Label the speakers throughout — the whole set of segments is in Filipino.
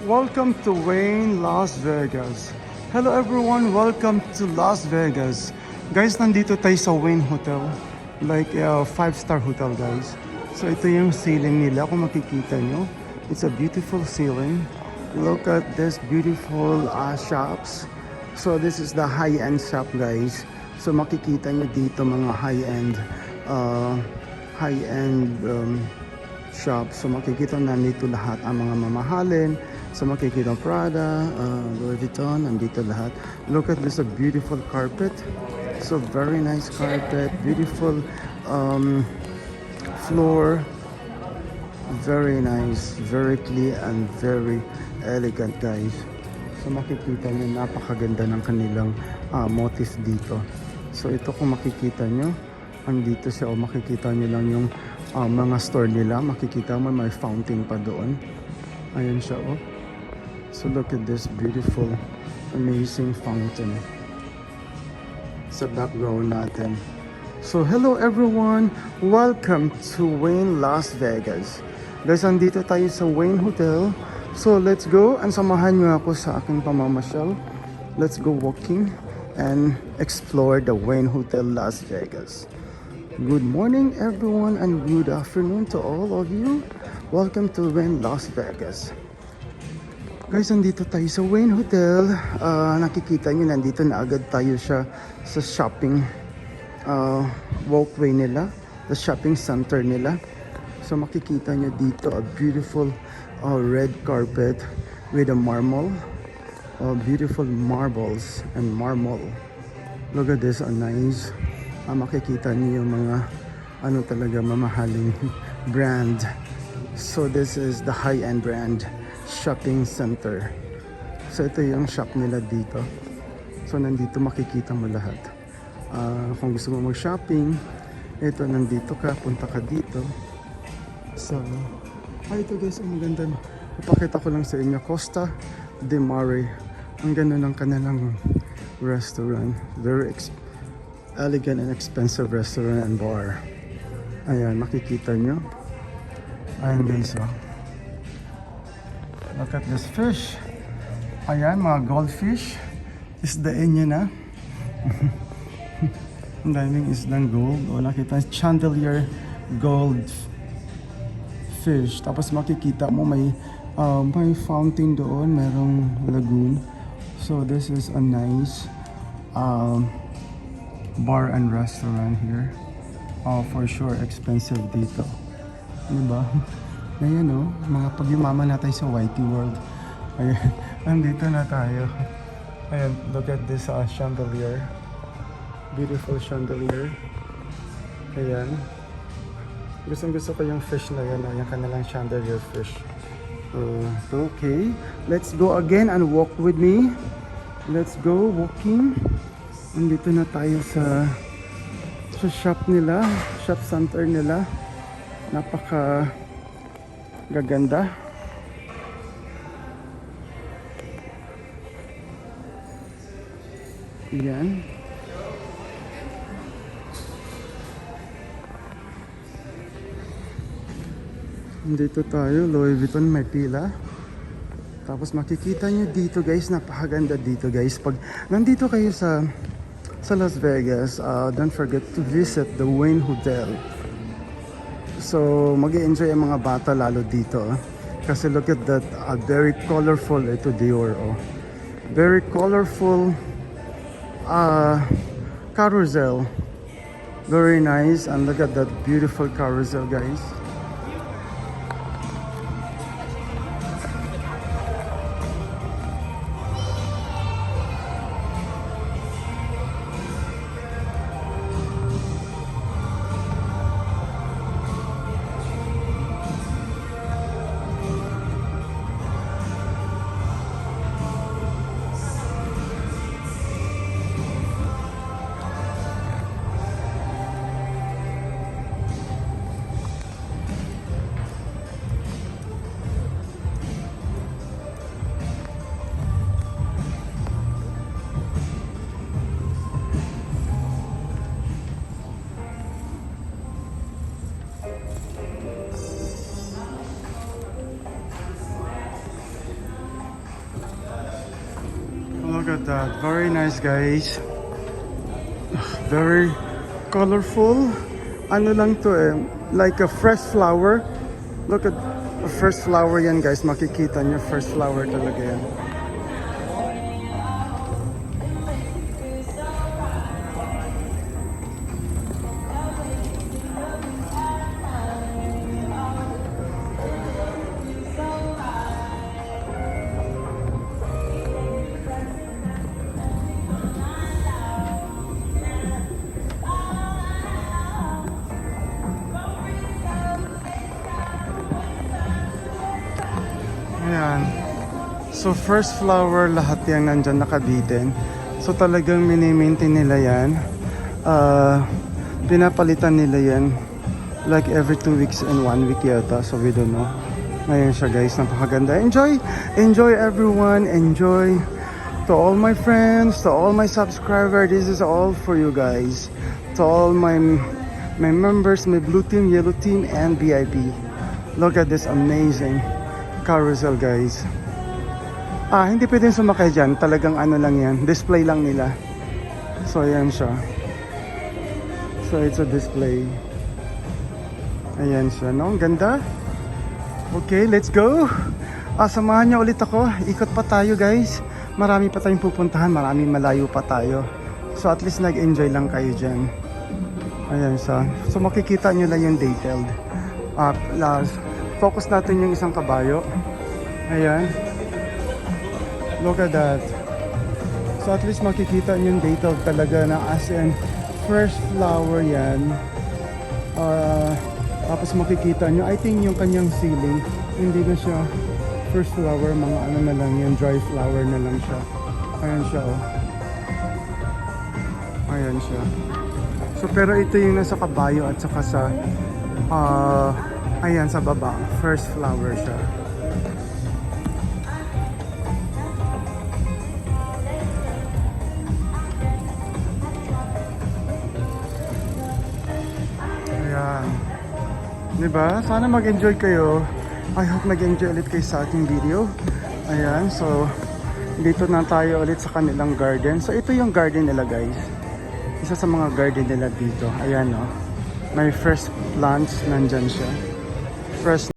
Speaker 1: Welcome to Wayne, Las Vegas. Hello everyone, welcome to Las Vegas. Guys, nandito tayo sa Wayne Hotel. Like a 5-star hotel, guys. So ito yung ceiling nila, kung makikita nyo. It's a beautiful ceiling. Look at this beautiful shops. So this is the high-end shop, guys. So makikita nyo dito mga high-end shop. So makikita nandito lahat ang mga mamahalin. So makikita Prada, Louis Vuitton, nandito lahat. Look at this, a beautiful carpet. So very nice carpet, beautiful floor. Very nice, very clean and very elegant, guys. So makikita nyo, napakaganda ng kanilang motif dito. So ito kung makikita nyo, andito siya o makikita nyo lang yung mga store nila. Makikita mo may fountain pa doon. Ayan siya oh. So look at this beautiful, amazing fountain sa background natin. So hello everyone, welcome to Wayne, Las Vegas. Guys, andito tayo sa Wayne Hotel. So let's go and samahan nyo ako sa aking pamamasyal. Let's go walking and explore the Wayne Hotel, Las Vegas. Good morning everyone and good afternoon to all of you. Welcome to Wayne, Las Vegas. Guys, nandito tayo sa Wayne Hotel. Nakikita nyo, nandito na agad tayo siya sa shopping walkway nila, the shopping center nila. So makikita nyo dito a beautiful red carpet with a marble, beautiful marbles and marble. Look at this, nice. Makikita nyo yung mga talaga mamahaling brand. So this is the high-end brand shopping center. So ito yung shop nila dito. So nandito makikita mo lahat. Kung gusto mo mag-shopping, ito nandito ka, punta ka dito. So, ito guys, ang ganda. Ipakita ko lang sa inyo, Costa de Mare. Ang ganda ng kanilang restaurant. Very elegant and expensive restaurant and bar. Ayan, makikita nyo. Ayan guys, oh. Look at this fish. Ayan, mga goldfish. Isdain nyo na. Ang daming isdang gold. O nakita, chandelier gold fish. Tapos makikita mo may fountain doon. Merong lagoon. So this is a nice bar and restaurant here. For sure, expensive dito. Diba? Ayan o, mga pagyumama na tayo sa Whitey World. Ayan, andito na tayo. Ayan, look at this chandelier. Beautiful chandelier. Ayan. Gusto ko yung fish na yan, yung kanilang chandelier fish. Okay, let's go again and walk with me. Let's go walking. Andito na tayo sa shop nila, shop center nila. Napaka gaganda. Yan. Dito tayo, Louis Vuitton, may pila. Tapos makikita nyo dito guys, napakaganda dito guys. Pag nandito kayo sa Las Vegas, don't forget to visit the Wayne Hotel. So mag-i-enjoy ang mga bata lalo dito. Kasi look at that, very colorful ito Dior. Oh. Very colorful carousel. Very nice, and look at that beautiful carousel guys. Look at that. Very nice, guys. Very colorful. Ano lang to eh. Like a fresh flower. Look at a fresh flower yan, guys. Makikita nyo. Fresh flower talaga yan. Ayan. So first flower lahat yan nandyan nakabitin. So talagang mini-maintain nila yan. Pinapalitan nila yan like every 2 weeks and 1 week yata. So we don't know. Ngayon siya, guys, napakaganda. Enjoy everyone. Enjoy to all my friends, to all my subscribers. This is all for you guys. To all my members, my blue team, yellow team, and VIP. Look at this amazing carousel, guys. Hindi pwedeng sumakay dyan. Talagang ano lang yan. Display lang nila. So, ayan siya. So, it's a display. Ayan siya, no? Ang ganda. Okay, let's go. Samahan niyo ulit ako. Ikot pa tayo, guys. Marami pa tayong pupuntahan. Maraming malayo pa tayo. So, at least nag-enjoy lang kayo dyan. Ayan siya. So, makikita nyo lang yung detailed. Last. Focus natin yung isang kabayo. Ayan. Look at that. So at least makikita nyo yung detailed talaga na as in fresh flower yan. Tapos makikita nyo, I think yung kanyang ceiling, hindi na siya fresh flower, mga ano na lang yan, dry flower na lang siya. Ayan siya, oh. Ayan siya. So pero ito yung nasa kabayo at saka sa ayan, sa baba, first flower siya. Ayan. Diba? Sana mag-enjoy kayo. I hope nag-enjoy ulit kayo sa ating video. Ayan, so dito na tayo ulit sa kanilang garden. So ito yung garden nila, guys. Isa sa mga garden nila dito. Ayan, oh. May fresh plants, nandyan siya. Fresh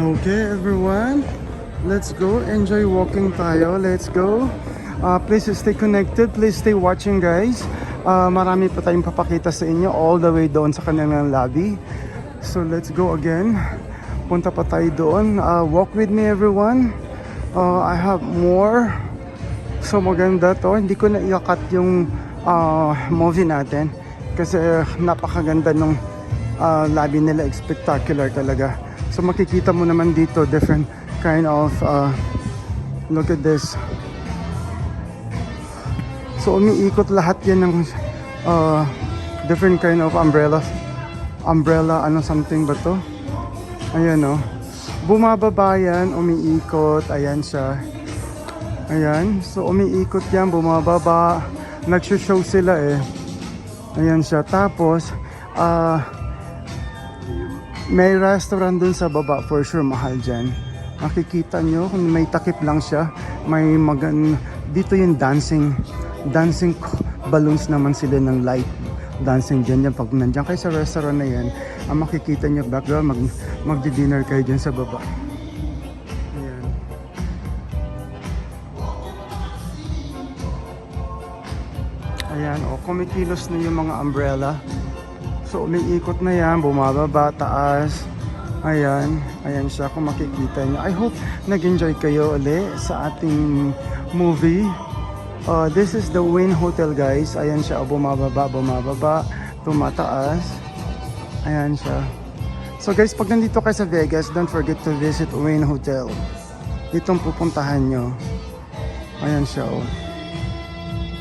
Speaker 1: Okay, everyone. Let's go. Enjoy walking tayo. Let's go. Please stay connected. Please stay watching, guys. Marami pa tayong papakita sa inyo all the way doon sa kanilang lobby. So, let's go again. Punta pa tayo doon. Walk with me, everyone. I have more. So, maganda to. Hindi ko na i-cut yung movie natin. Kasi napakaganda nung lobby nila. Spectacular talaga. So, makikita mo naman dito different kind of look at this. So umiikot lahat yan ng different kind of umbrella, ano something ba to? Ayan o. Bumababa yan, umiikot. Ayan siya. Ayan. So umiikot yan, bumababa. Nagsho-show sila eh. Ayan siya. Tapos may restaurant dun sa baba, for sure mahal dyan. Makikita nyo kung may takip lang siya. May dito yung dancing balloons naman sila ng light dancing dyan. Pag nandiyan kayo sa restaurant na yan, makikita nyo background, magdi-dinner kayo dyan sa baba. Ayan. Ayan, o kumikilos na yung mga umbrella. So umiikot na yan, bumababa, taas. Ayan, ayan siya kung makikita nyo. I hope nag-enjoy kayo ulit sa ating movie. This is the Wynn Hotel, guys. Ayan siya, bumababa, tumataas. Ayan siya. So guys, pag nandito kayo sa Vegas, don't forget to visit Wynn Hotel. Itong pupuntahan nyo. Ayan siya, oh.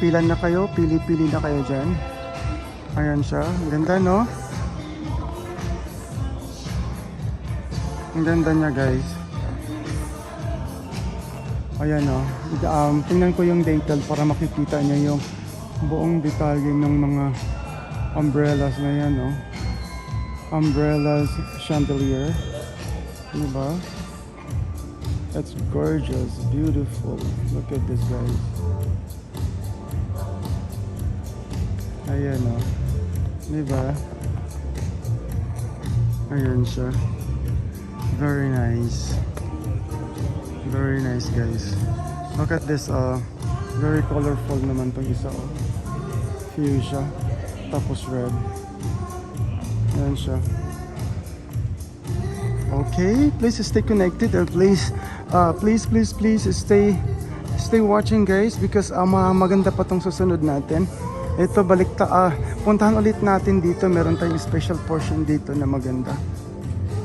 Speaker 1: Pila na kayo, pili-pili na kayo dyan. Ayan siya, ganda no? Ang ganda niya, guys. Ayan o. Tingnan ko yung detail para makikita niyo yung buong detalye ng mga umbrellas na yan, no? Umbrellas, chandelier. Diba? That's gorgeous, beautiful. Look at this, guys. Ayan o. Diba? Ayan siya. Very nice. Very nice, guys. Look at this, very colorful naman tong isa, oh. Fuchsia, tapos red. Ayan siya. Okay, please stay connected and please stay watching, guys, because maganda pa tong susunod natin. Ito, puntahan ulit natin dito. Meron tayong special portion dito na maganda.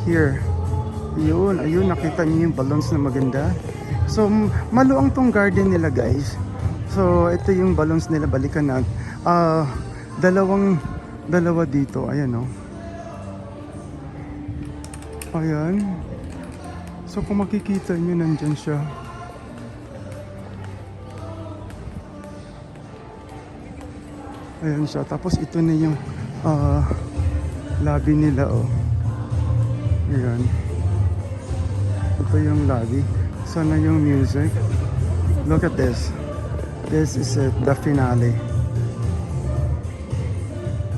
Speaker 1: Here. Ayun, nakita niyo yung balloons na maganda. So, maluang tong garden nila, guys. So, ito yung balloons nila, balikan na. Dalawa dito, ayan o. Ayan. So, kung makikita niyo, nandyan siya. Ayan siya. Tapos, ito na yung lobby nila, oh. Ayan. Ito yung lobby. Sana yung music. Look at this. This is the finale.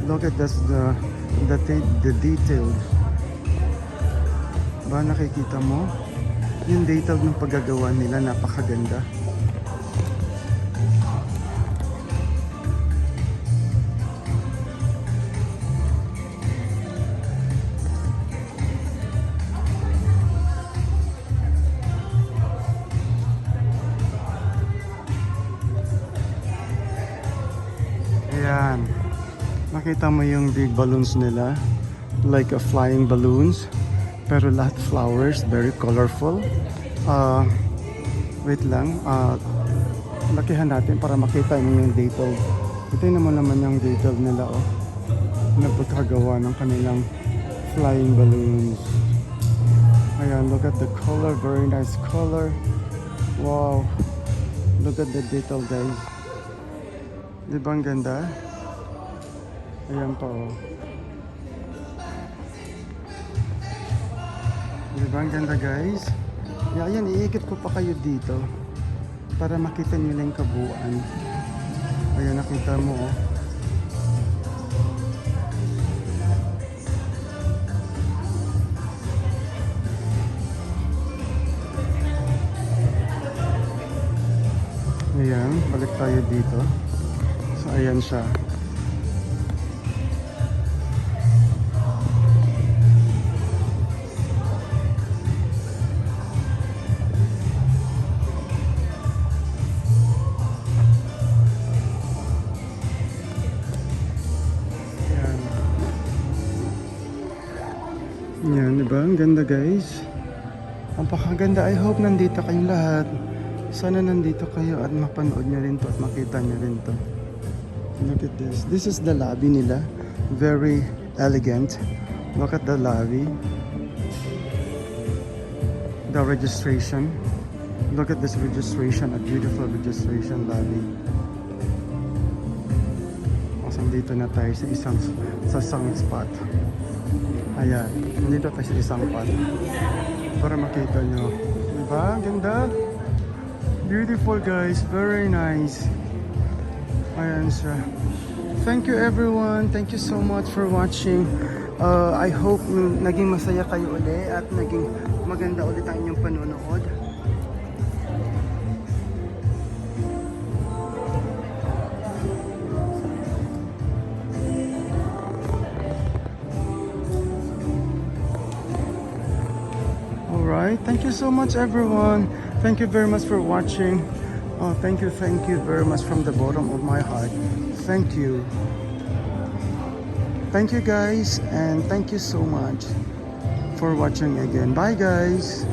Speaker 1: Look at this, the detail. Ba nakikita mo? Yung detail ng paggagawa nila, napakaganda. Ayan. Nakita mo yung big balloons nila, like a flying balloons, pero lahat flowers, very colorful. Wait lang, lakihan natin para makita niyo yung detail. Ito naman yung detail nila, oh, na pagkagawa ng kanilang flying balloons. Ayan, look at the color, very nice color. Wow, look at the detail, guys. Di ba ang ganda? Ayan pa, oh. Di ba ang ganda, guys? Ayan, iikot ko pa kayo dito para makita nyo lang yung kabuuan. Ayan, nakita mo, oh. Ayan, balik tayo dito. So, ayan siya. Ayan. Ayan, diba? Ang ganda guys. Ang pakaganda. I hope nandito kayong lahat. Sana nandito kayo at mapanood nyo rin to at makita nyo rin to. Look at this. This is the lobby nila. Very elegant. Look at the lobby. The registration. Look at this registration. A beautiful registration lobby. Kasi dito na tayo sa isang spot. Ayan. Dito tayo sa isang spot. Para makita nyo. Diba? Ganda. Beautiful guys, very nice. Ayan siya. Thank you everyone. Thank you so much for watching. I hope naging masaya kayo ulit at naging maganda ulit ang inyong panonood. Alright, thank you so much everyone. Thank you very much for watching. Thank you very much from the bottom of my heart. Thank you. Thank you guys, and thank you so much for watching again. Bye guys.